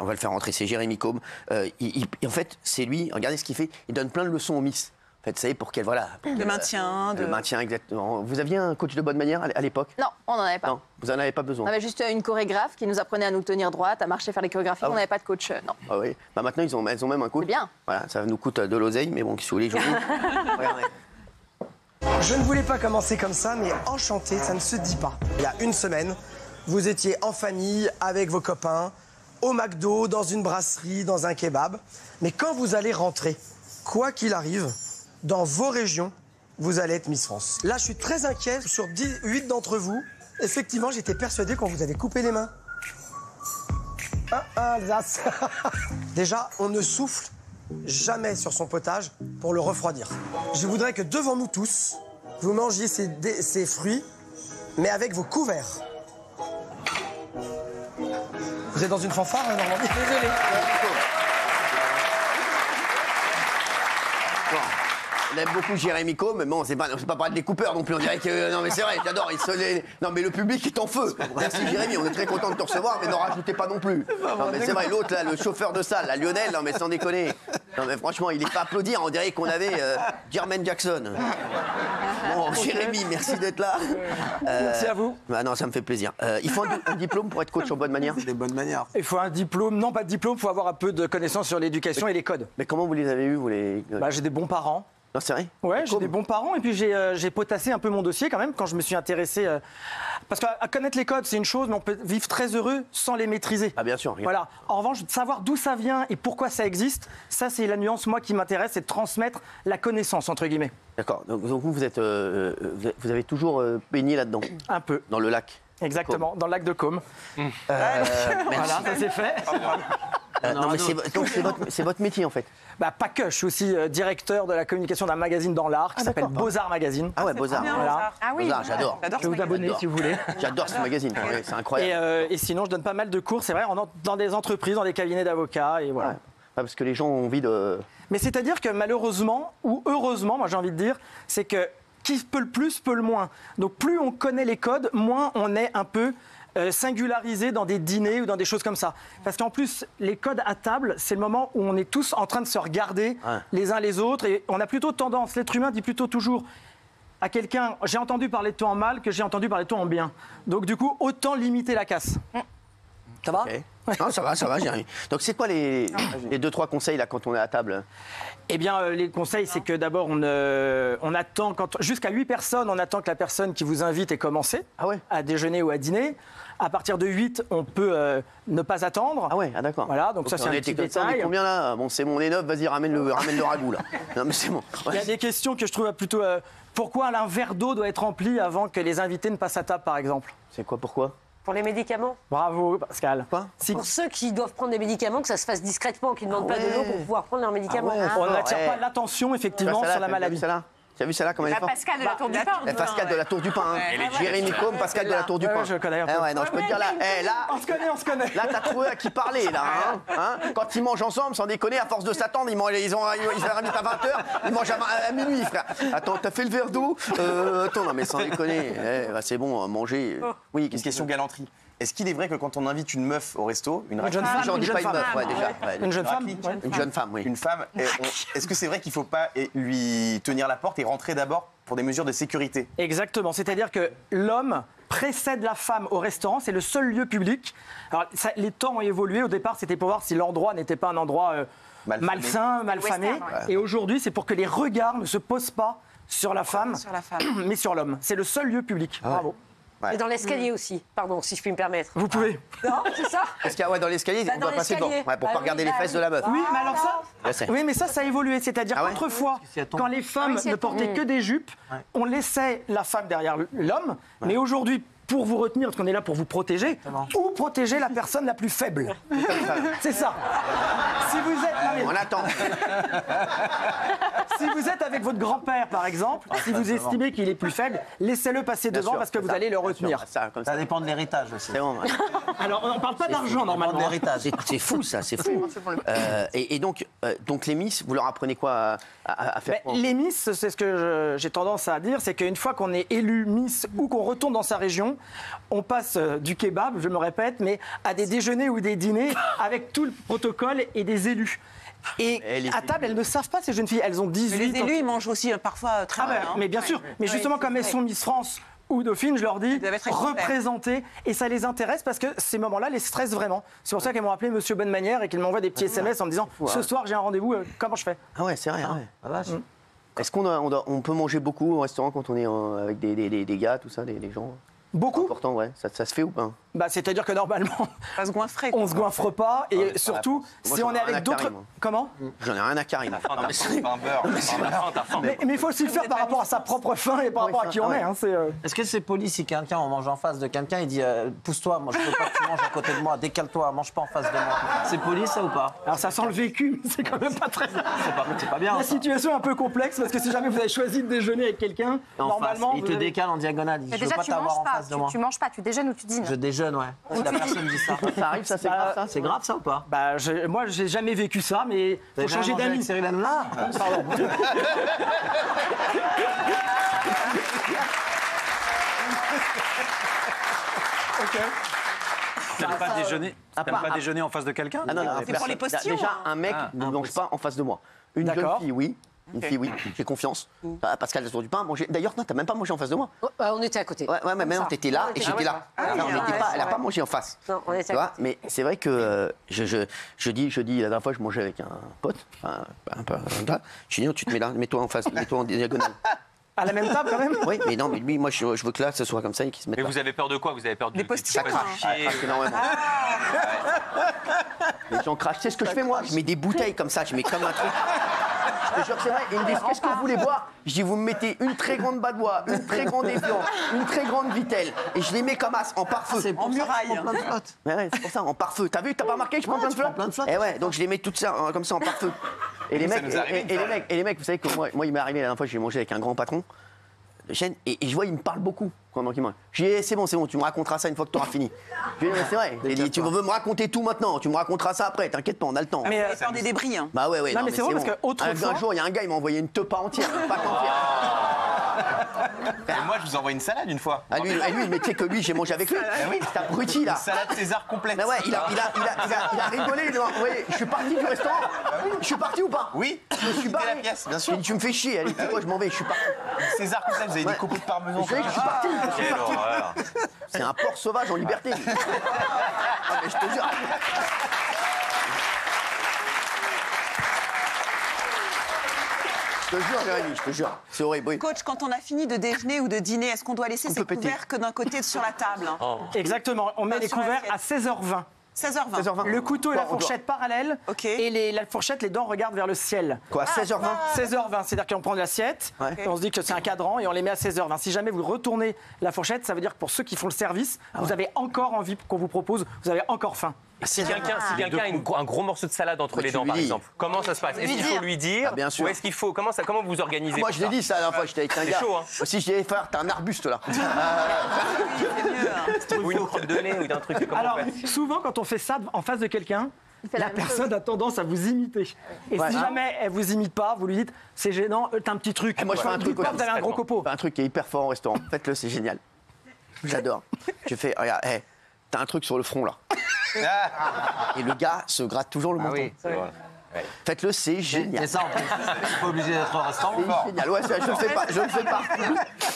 On va le faire rentrer, c'est Jérémy Combe. En fait, c'est lui, regardez ce qu'il fait, il donne plein de leçons aux Miss. En fait, vous savez, pour qu'elle, voilà... Le maintien. Le maintien, exactement. Vous aviez un coach de bonne manière à l'époque? Non, on n'en avait pas. Non, vous n'en avez pas besoin. On avait juste une chorégraphe qui nous apprenait à nous tenir droite, à marcher, faire les chorégraphies. On n'avait pas de coach, non. Ah oui. Bah maintenant, elles ont même un coach. C'est bien. Voilà, ça nous coûte de l'oseille, mais bon, si vous voulez, je Regardez. Je ne voulais pas commencer comme ça, mais enchanté, ça ne se dit pas. Il y a une semaine, vous étiez en famille, avec vos copains, au McDo, dans une brasserie, dans un kebab. Mais quand vous allez rentrer, quoi qu'il arrive, dans vos régions, vous allez être Miss France. Là, je suis très inquiet. Sur 8 d'entre vous, effectivement, j'étais persuadé qu'on vous avait coupé les mains. Alsace. Déjà, on ne souffle jamais sur son potage pour le refroidir. Je voudrais que devant nous tous, vous mangiez ces fruits, mais avec vos couverts. Vous êtes dans une fanfare, Normandie? Désolée. Bon. On aime beaucoup Jérémy Combe, mais bon, c'est pas Bradley Cooper non plus. On dirait que. Non, mais c'est vrai, j'adore. Non, mais le public est en feu. Merci Jérémy, on est très content de te recevoir, mais n'en rajoutez pas non plus. Non, mais c'est vrai, l'autre, là, le chauffeur de salle, là, Lionel, non, mais sans déconner. Non, mais franchement, il est pas applaudir, on dirait qu'on avait Jermaine Jackson. Bon, Jérémy, merci d'être là. Merci à vous. Bah non, ça me fait plaisir. Il faut un diplôme pour être coach en bonne manière? Des bonnes manières. Il faut un diplôme, non pas de diplôme, il faut avoir un peu de connaissances sur l'éducation et les codes. Mais comment vous les avez eus, vous les... Bah, j'ai des bons parents. Non, c'est vrai? Ouais, j'ai des bons parents et puis j'ai potassé un peu mon dossier quand même quand je me suis intéressé. Parce qu'à connaître les codes, c'est une chose, mais on peut vivre très heureux sans les maîtriser. Ah, bien sûr. Voilà. En revanche, savoir d'où ça vient et pourquoi ça existe, ça, c'est la nuance, moi, qui m'intéresse, c'est de transmettre la connaissance, entre guillemets. D'accord. Donc vous êtes, vous avez toujours baigné là-dedans? Un peu. Dans le lac? Exactement, dans le lac de Côme. Voilà, ça c'est fait. Non, mais c'est votre métier, en fait. Bah, pas que, je suis aussi directeur de la communication d'un magazine dans l'art qui s'appelle Beaux-Arts Magazine. Ah ouais, Beaux-Arts. Voilà. Ah oui. Beaux-Arts, j'adore. Je vais vous abonner si vous voulez. J'adore ce magazine, c'est incroyable. Et sinon, je donne pas mal de cours, c'est vrai, dans des entreprises, dans des cabinets d'avocats, et voilà. Ouais. Parce que les gens ont envie de... Mais c'est-à-dire que malheureusement, ou heureusement, moi j'ai envie de dire, c'est que qui peut le plus, peut le moins. Donc plus on connaît les codes, moins on est un peu singularisé dans des dîners ou dans des choses comme ça. Parce qu'en plus, les codes à table, c'est le moment où on est tous en train de se regarder les uns les autres. Et on a plutôt tendance, l'être humain dit plutôt toujours à quelqu'un, j'ai entendu parler de toi en mal que j'ai entendu parler de toi en bien. Donc du coup, autant limiter la casse. Ça va? Okay. Non, ça va, j'ai rien. Donc c'est quoi les 2-3 conseils là quand on est à table? Eh bien, les conseils, c'est que d'abord, on attend, jusqu'à 8 personnes, on attend que la personne qui vous invite ait commencé à déjeuner ou à dîner. À partir de 8, on peut ne pas attendre. Ah ouais, d'accord. Voilà, donc ça, c'est un petit détail. On est combien là? Bon, c'est mon E9, vas-y, ramène le ragoût là. Non, mais c'est bon. Ouais. Il y a des questions que je trouve plutôt... pourquoi un verre d'eau doit être rempli avant que les invités ne passent à table, par exemple? C'est quoi, pourquoi? Pour les médicaments. Bravo, Pascal. Quoi? Pour ceux qui doivent prendre des médicaments, que ça se fasse discrètement, qu'ils ne demandent pas de l'eau pour pouvoir prendre leurs médicaments. On n'attire pas l'attention, effectivement, sur la maladie. Tu as vu celle-là comme elle est forte? Pascal de la Tour du Pain. Pascal de la Tour du Pain. Jérémy Combe, Pascal de la Tour du Pain. Je connais un peu. Ah ouais, non, je peux te dire là, On se connaît. Là, t'as trouvé à qui parler, là. Hein. Quand ils mangent ensemble, sans déconner, à force de s'attendre, ils arrivent à 20h, ils mangent à minuit, frère. Attends, t'as fait le verre d'eau? Attends, non, mais sans déconner. C'est bon, manger. Oui, Une question galanterie. Est-ce qu'il est vrai que quand on invite une meuf au resto, une jeune femme, j'en dis pas une meuf, ouais, déjà. Une jeune femme, Une jeune femme, oui. Une femme, est-ce que c'est vrai qu'il ne faut pas lui tenir la porte et rentrer d'abord pour des mesures de sécurité? Exactement, c'est-à-dire que l'homme précède la femme au restaurant, c'est le seul lieu public. Alors, les temps ont évolué, au départ c'était pour voir si l'endroit n'était pas un endroit malsain, malfamé. Et aujourd'hui c'est pour que les regards ne se posent pas sur la femme, mais sur l'homme. C'est le seul lieu public. Bravo. Et dans l'escalier aussi, pardon, si je puis me permettre. Vous pouvez. Non, c'est ça? Est-ce qu'il y a dans l'escalier, on doit passer devant pour pas regarder les fesses de la meuf? Oui, mais alors ça, oui, mais ça a évolué. C'est-à-dire qu'autrefois, quand les femmes ne portaient que des jupes, on laissait la femme derrière l'homme. Mais aujourd'hui, pour vous retenir, parce qu'on est là pour vous protéger, ou protéger la personne la plus faible. C'est ça. Si vous êtes... On attend. Si vous êtes avec votre grand-père, par exemple, si vous estimez qu'il est plus faible, laissez-le passer devant parce que vous allez le retenir. Ça dépend de l'héritage aussi. Alors, on ne parle pas d'argent, normalement. C'est fou, ça, c'est fou. Et donc, les Miss, vous leur apprenez quoi à faire? Les Miss, c'est ce que j'ai tendance à dire, c'est qu'une fois qu'on est élu Miss ou qu'on retourne dans sa région, restauration. On passe du kebab, je me répète, mais à des déjeuners ou des dîners avec tout le protocole et des élus. Et à table, elles ne savent pas, ces jeunes filles. Elles ont 18 Les élus, ils mangent aussi parfois très mal. mais bien sûr. Mais justement, comme elles sont Miss France ou Dauphine, je leur dis, doivent être experts. représenter. Et ça les intéresse parce que ces moments-là les stressent vraiment. C'est pour ça qu'elles m'ont appelé Monsieur Bonne Manière et qu'elles m'envoient des petits SMS en me disant, ce soir, j'ai un rendez-vous, comment je fais? Ah ouais, c'est vrai. Est-ce qu'on peut manger beaucoup au restaurant quand on est avec des gars, tout ça, des gens Beaucoup. importants, ouais. Ça se fait ou pas? Bah, c'est-à-dire que normalement, Pas se goinfrer. on se goinfre pas et surtout, Moi, si j'en on ai est rien à avec d'autres... carrer, moi. Comment? J'en ai rien à carrer. Pas un beurre. Mais il faut aussi le faire par rapport à sa propre faim et par rapport à qui on est. Hein, Est-ce que c'est poli si quelqu'un, on mange en face de quelqu'un, il dit pousse-toi, moi je veux pas que tu manges à côté de moi, décale-toi, mange pas en face de moi. C'est poli ça ou pas? Alors ça sent le vécu, mais c'est quand même pas très... C'est pas bien. La Ça. situation est un peu complexe parce que si jamais vous avez choisi de déjeuner avec quelqu'un, En normalement... face, il te vous avez- décale en diagonale, il dit Mais je veux déjà, pas tu t'avoir manges en pas. face de moi. Tu manges pas, tu déjeunes ou tu dînes. Je déjeune, ouais. Si la personne dit ça. Ça arrive, ça, c'est grave, ça? C'est grave ça ou pas? Bah, moi, j'ai jamais vécu ça, mais faut changer d'amis. Cyril Hanouna. Pardon. T'aimes pas déjeuner en face de quelqu'un? Ah non, C'est pour les postillons, Déjà, hein. un mec ne mange pas en face de moi. Une jeune D'accord. fille, oui. Une fille, oui. J'ai confiance. Pascal, elle a du pain à manger. D'ailleurs, non, t'as même pas mangé en face de moi. On était à côté. Ouais, mais maintenant, Ça. t'étais là et j'étais là. Non, on n'était pas, elle a pas mangé en face. Non, on était Tu à vois, côté. mais c'est vrai que je dis, la dernière fois, je mangeais avec un pote, un peu, je dis, non, tu te mets là, mets-toi en face, mets-toi en diagonale. À la même table, quand même? Oui, mais non, mais lui, moi, je veux que là, ce soit comme ça et qu'il se mette Mais là. vous avez peur de quoi? Vous avez peur Des postillons. Ça crache, ça crache énormément. Les gens crachent. C'est ce que je fais moi. Je mets des bouteilles comme ça, je mets comme un truc. Je te jure que c'est vrai. Et ils me disent qu'est-ce que vous voulez boire? Je dis vous me mettez une très grande Badois, une très grande Evian, une très grande Vittel. Et je les mets comme as, en pare-feu. En muraille. Ouais, c'est pour ça, en pare-feu. T'as vu, t'as pas remarqué que je prends plein de flotte? Eh ouais, donc je les mets toutes ça, comme ça en pare-feu. Et les Ça mecs, nous arrive, et les mecs, vous savez que moi, il m'est arrivé la dernière fois, j'ai mangé avec un grand patron de chaîne, et je vois, il me parle beaucoup pendant qu'il mange. Je dis, c'est bon, tu me raconteras ça une fois que tu auras fini. Je lui dis, mais c'est vrai. Il dit, tu veux me raconter tout maintenant, tu me raconteras ça après, t'inquiète pas, on a le temps. Mais, Vous avez peur des débris. Hein. Bah ouais, Non, mais c'est vrai, parce bon. qu'autrefois- Un jour, il y a un gars, il m'a envoyé une tepa entière, une pâte entière. Et moi, je vous envoie une salade une fois. Ah, lui, mais tu sais que lui, j'ai mangé avec lui. C'est abruti, là. Salade César complète. Bah ouais, il a rigolé. Vous voyez, je suis parti du restaurant. Je suis parti ou pas? Oui, Je me suis barré. la pièce, bien sûr. J'ai dit, tu me fais chier. Allez, moi, je m'en vais. Je suis parti. César complète, vous avez des copeaux de parmesan. Vous savez, je suis parti. Quelle horreur. C'est un porc sauvage en liberté. Ah, mais je te jure. Je te jure, Jérémy, je te jure. C'est horrible, oui. Coach, quand on a fini de déjeuner ou de dîner, est-ce qu'on doit laisser On ses peut péter. couverts que d'un côté sur la table? Exactement, on met les Sur couverts à l'assiette. 16h20. 16h20. 16h20. Le couteau et la Bon, on doit- fourchette parallèles. Ok. Et la fourchette, les dents regardent vers le ciel. Quoi, 16h20? 16h20, c'est-à-dire qu'on prend l'assiette, Ouais. et on se dit que c'est un cadran et on les met à 16h20. Si jamais vous retournez la fourchette, ça veut dire que pour ceux qui font le service, vous avez encore envie qu'on vous propose, vous avez encore faim. Si quelqu'un a un gros morceau de salade entre Ouais, les tu dents, lui par dis. exemple, comment ça se passe? Est-ce qu'il faut lui dire? Ah, bien sûr. Ou est-ce qu'il faut. Comment vous organisez? Moi, pour je l'ai ça dit ça la dernière fois, j'étais avec un C'est gars. chaud, hein. Aussi, je disais, frère, t'as un arbuste là. C'est mieux. Hein. Ou une crotte de nez, ou d'un truc. Comment Alors, on fait? souvent, quand on fait ça en face de quelqu'un, fait la la même personne a tendance à vous imiter. Et Ouais. si jamais elle vous imite pas, vous lui dites, c'est gênant, t'as un petit truc. Moi, je fais un truc Dites pas, aussi. vous avez un gros copeau. Un truc qui est hyper fort au restaurant. Faites-le, c'est génial. J'adore. Je fais, regarde, t'as un truc sur le front là. Et le gars se gratte toujours le menton. Faites-le, c'est génial. C'est ça en plus. C'est pas obligé d'être au restaurant. C'est génial. Ouais, je le fais pas. Je le fais pas.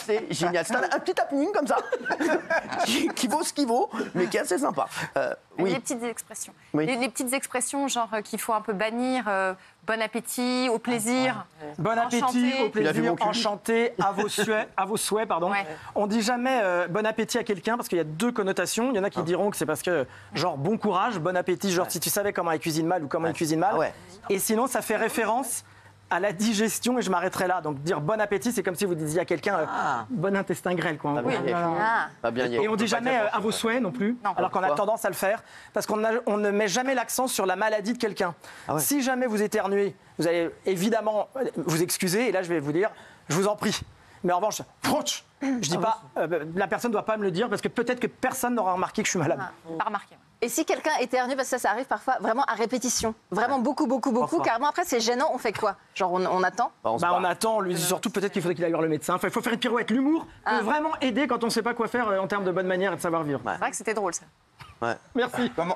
C'est génial. C'est un petit happening comme ça, qui vaut ce qu'il vaut, mais qui est assez sympa. Oui. Les petites expressions. Oui. Les petites expressions, genre qu'il faut un peu bannir. Bon appétit, au plaisir. Bon appétit, Enchanté. au Tu l'as vu, plaisir, mon cul enchanté, à vos souhaits, pardon. Ouais. On dit jamais bon appétit à quelqu'un parce qu'il y a deux connotations. Il y en a qui diront que c'est parce que, genre, bon courage, bon appétit, genre, si tu savais comment il cuisine mal ou comment il cuisine mal. Ah ouais. Et sinon, ça fait référence à la digestion et je m'arrêterai là. Donc, dire bon appétit, c'est comme si vous disiez à quelqu'un bon intestin grêle, quoi. Pas bien, Ah. pas bien. Et on dit jamais à vos souhaits non plus, Non. alors qu'on a Pourquoi tendance à le faire, parce qu'on ne met jamais l'accent sur la maladie de quelqu'un. Ah ouais. Si jamais vous éternuez, vous allez évidemment vous excuser, et là je vais vous dire, je vous en prie. Mais en revanche, je dis pas, la personne ne doit pas me le dire, parce que peut-être que personne n'aura remarqué que je suis malade. Pas remarqué. Et si quelqu'un éternue, parce que ça arrive parfois vraiment à répétition, vraiment beaucoup, carrément après c'est gênant, on fait quoi? Genre on attend? On attend, on lui dit surtout peut-être qu'il faudrait qu'il aille voir le médecin. Enfin, il faut faire une pirouette. L'humour peut vraiment aider quand on ne sait pas quoi faire en termes de bonne manière et de savoir-vivre. C'est vrai que c'était drôle ça. Ouais. Merci. Comment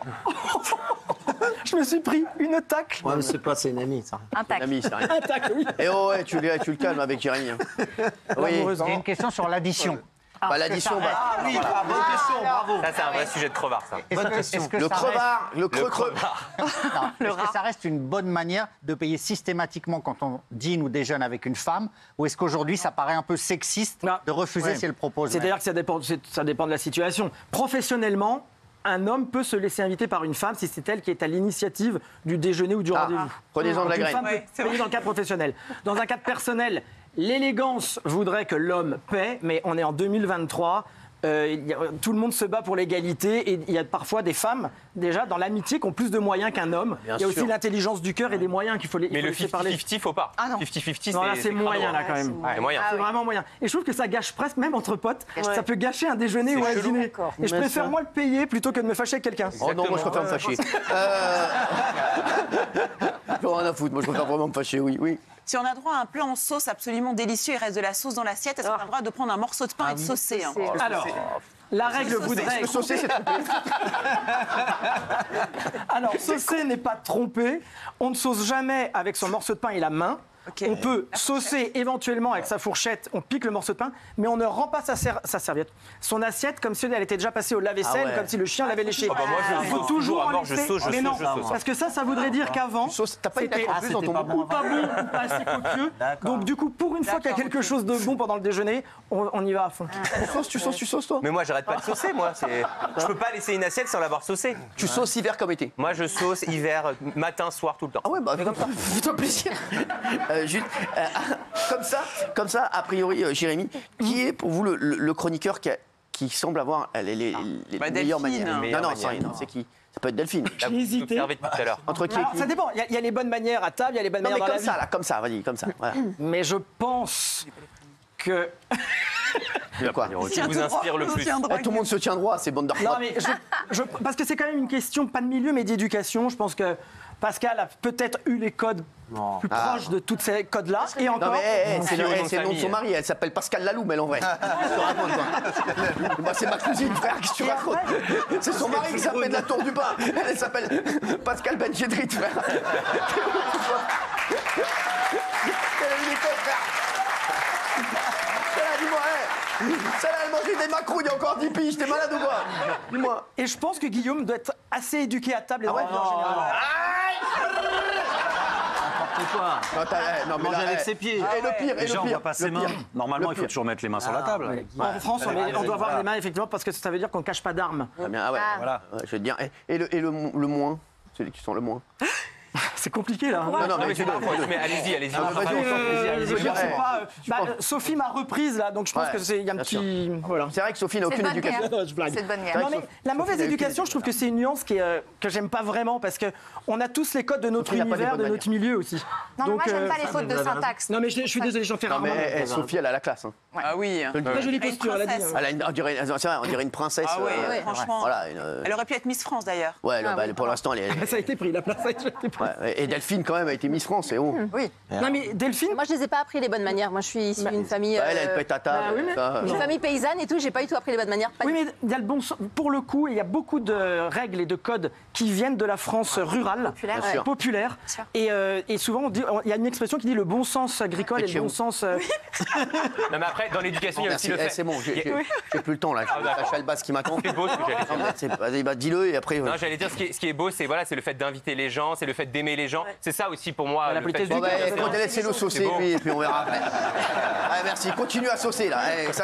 Je me suis pris une tacle. Ouais, mais c'est pas, c'est une amie, ça. Un tac. Ami, c'est rien. Un tacle, oui. Et oh ouais, tu le calmes avec Jérémy. Hein. Oui. Amoureuse. J'ai une question sur l'addition. Bah, l'addition, bah, Ah oui, bonne question, bravo. Ça, c'est un vrai sujet de crevard, ça. Est-ce que le ça crevard, le creux. Est-ce que ça reste une bonne manière de payer systématiquement quand on dîne ou déjeune avec une femme? Ou est-ce qu'aujourd'hui, ça paraît un peu sexiste Non. de refuser Ouais. si elle propose? C'est-à-dire que ça dépend de la situation. Professionnellement, un homme peut se laisser inviter par une femme si c'est elle qui est à l'initiative du déjeuner ou du rendez-vous. Prenez-en de la Donc, une graine. femme Ouais, peut c'est payer vrai. dans le cadre professionnel. Dans un cadre personnel, l'élégance voudrait que l'homme paie, mais on est en 2023. Tout le monde se bat pour l'égalité et il y a parfois des femmes, déjà, dans l'amitié, qui ont plus de moyens qu'un homme. Bien il y a aussi sûr. l'intelligence du cœur et des moyens qu'il faut, Mais le laisser parler. 50-50, faut pas. Ah non. 50-50, Non, là, c'est moyen, là, quand même. C'est moyen. C'est vraiment moyen. Et je trouve que ça gâche presque, même entre potes, ça peut gâcher un déjeuner C'est ou un chelou. dîner. D'accord. Et je préfère, moi, le payer plutôt que de me fâcher avec quelqu'un. Oh non, moi je préfère me fâcher. J'en ai rien à foutre, moi je préfère vraiment me fâcher, oui, oui. Si on a droit à un plat en sauce absolument délicieux, il reste de la sauce dans l'assiette, est-ce qu'on a le droit de prendre un morceau de pain et de saucer hein Alors, la règle voudrait... Le saucer, c'est trompé. Alors, saucer n'est pas tromper. On ne sauce jamais avec son morceau de pain et la main. Ok. On peut saucer éventuellement avec sa fourchette, on pique le morceau de pain, mais on ne rend pas sa serviette, son assiette comme si elle était déjà passée au lave-vaisselle, Ah ouais. comme si le chien l'avait léché. Ah bah moi, je Il faut sauce toujours toujours à en mort, je laisser. sauce, je Mais sauce, non, je sauce. parce que ça voudrait dire qu'avant, T'as pas une c'était tête en plus dans ton pas bout. ou pas bon, ou pas assez copieux. Donc du coup, pour une fois qu'il y a quelque chose de bon pendant le déjeuner, on y va à fond. Tu sauces, toi. Mais moi, j'arrête pas de saucer, moi. Je peux pas laisser une assiette sans l'avoir saucé. Tu sauces hiver comme été. Moi, je sauce hiver, matin, soir, tout le temps. Ah ouais, bah fais-toi plaisir. Juste, comme ça, a priori, Jérémy, qui est pour vous le chroniqueur qui semble avoir les Bah, meilleures Delphine. manières? Non, c'est Meilleures rien, c'est qui? Ça peut être Delphine. Là, vous hésité. observez depuis tout à l'heure. Entre qui et Alors, qui? ça dépend, il y a les bonnes manières à table, il y a les bonnes Non, mais manières dans comme la ça, vie. là, comme ça, vas-y, comme ça. Voilà. Mais je pense que... Quoi? Qui vous inspire le plus? Tout le monde se tient droit, ces bandes de Non, repotes. mais parce que c'est quand même une question, pas de milieu, mais d'éducation. Je pense que Pascal a peut-être eu les codes plus proches de tous ces codes-là. Et Non encore, mais c'est le nom de nom de son famille. mari, elle s'appelle Pascal Laloum, elle en vrai. Qu'est-ce que tu racontes, quoi? Moi c'est ma cousine, frère, qu'est-ce que tu racontes? C'est son mari qui s'appelle la Tour du Pain. Elle s'appelle Pascal Benjedrit, frère. Quelle est l'école, frère? Celle-là, dis-moi, celle-là, elle mangeait des macros il y a encore 10 piges, t'es malade ou quoi? Dis-moi. et je pense que Guillaume doit être assez éduqué à table et dans ouais la vie en général. N'importe quoi. Non, mais Manger là, avec ses pieds. Et le pire, et Les le gens ne pire. voient pas ses le mains. pire. Normalement, Le il faut pire. toujours mettre les mains sur la table. En France, on doit avoir les mains, effectivement, parce que ça veut dire qu'on ne cache pas d'armes. Ah bien, ah ouais, Voilà. ouais, je vais te dire. Et le moins? Celui qui sent le moins. C'est compliqué, là. Non, non, Mais mais c'est tu pas dois. mais allez-y, allez-y. Ah, vas-y, on s'en fait plaisir, allez-y. Je veux dire, c'est Ouais. pas, Sophie m'a reprise, là, donc je pense Ouais, que c'est il y a un bien petit... Voilà. C'est vrai que Sophie n'a C'est aucune de bonne éducation. guerre. Je blague. C'est de bonne C'est guerre. vrai Non, que mais la mauvaise Sophie a aucune éducation, je trouve que c'est une nuance que j'aime pas vraiment, parce qu'on a tous les codes de notre Sophie n'a pas des univers, de bonnes notre milieu aussi. Non, mais moi, j'aime pas euh, les fautes de syntaxe. Non, mais je suis désolé, j'en fais Non, rarement. mais Sophie, elle a la classe. Hein. Ah oui. Très jolie Une posture, elle a dit. princesse. Elle a on dirait, c'est vrai, on dirait une princesse. Ah ouais, franchement. Voilà, Elle aurait pu être Miss France d'ailleurs. ouais, pour l'instant, elle est. Ça a été pris, la place a été prise. Ouais, et Delphine, quand même, a été Miss France, c'est haut. Oui. Non, mais Delphine, Moi, je les ai pas appris les bonnes manières. Moi, je suis issue d'une famille. Bah, elle pète à table. bah oui, mais- ça, Une famille paysanne et tout, j'ai pas du tout appris les bonnes manières. Pas oui, du mais il y a le bon sens. Pour le coup, il y a beaucoup de règles et de codes qui viennent de la France rurale, Populaire, Bien sûr. populaire. sûr. Et souvent, il y a une expression qui dit le bon sens agricole et Faites le bon chez sens. Non, mais après, dans l'éducation, il y a aussi Merci, le fait. c'est bon, j'ai Il y a- j'ai plus le temps là. J'ai la chalbasse qui m'attend. C'est beau ce que j'allais dire. Non, mais vas-y, bah, dis-le et après. Non, j'allais dire, ce qui est beau, c'est voilà, c'est le fait d'inviter les gens, c'est le fait d'aimer les gens. C'est ça aussi pour moi. La le politesse fait du de- Bon, bah, cœur, laissez-le saucer, beau. lui, et puis on verra après. Allez, merci, continue à saucer là. Eh, sache